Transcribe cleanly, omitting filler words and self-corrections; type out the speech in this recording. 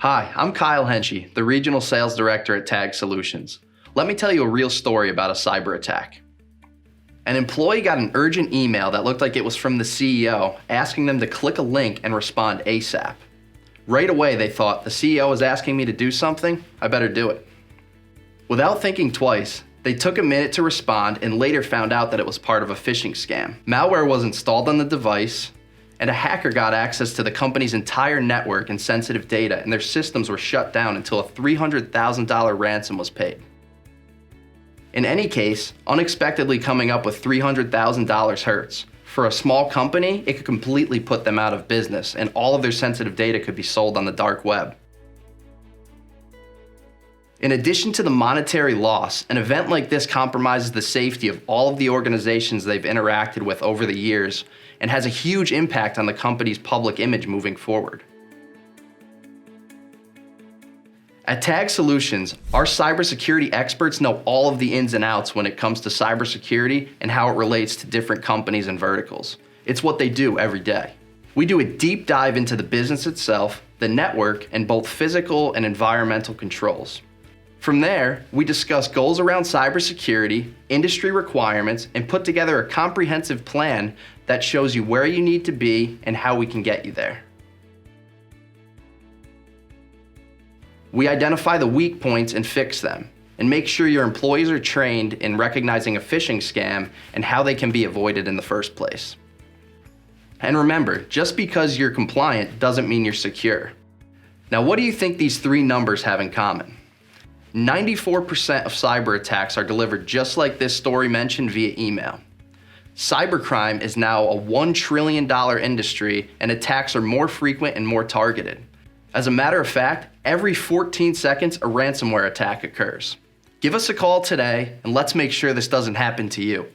Hi, I'm Kyle Henchy, the Regional Sales Director at Tag Solutions. Let me tell you a real story about a cyber attack. An employee got an urgent email that looked like it was from the CEO asking them to click a link and respond ASAP. Right away they thought, the CEO is asking me to do something, I better do it. Without thinking twice, they took a minute to respond and later found out that it was part of a phishing scam. Malware was installed on the device, and a hacker got access to the company's entire network and sensitive data, and their systems were shut down until a $300,000 ransom was paid. In any case, unexpectedly coming up with $300,000 hurts. For a small company, it could completely put them out of business, and all of their sensitive data could be sold on the dark web. In addition to the monetary loss, an event like this compromises the safety of all of the organizations they've interacted with over the years and has a huge impact on the company's public image moving forward. At Tag Solutions, our cybersecurity experts know all of the ins and outs when it comes to cybersecurity and how it relates to different companies and verticals. It's what they do every day. We do a deep dive into the business itself, the network, and both physical and environmental controls. From there, we discuss goals around cybersecurity, industry requirements, and put together a comprehensive plan that shows you where you need to be and how we can get you there. We identify the weak points and fix them, and make sure your employees are trained in recognizing a phishing scam and how they can be avoided in the first place. And remember, just because you're compliant doesn't mean you're secure. Now, what do you think these three numbers have in common? 94% of cyber attacks are delivered just like this story mentioned via email. Cybercrime is now a $1 trillion industry, and attacks are more frequent and more targeted. As a matter of fact, every 14 seconds a ransomware attack occurs. Give us a call today and let's make sure this doesn't happen to you.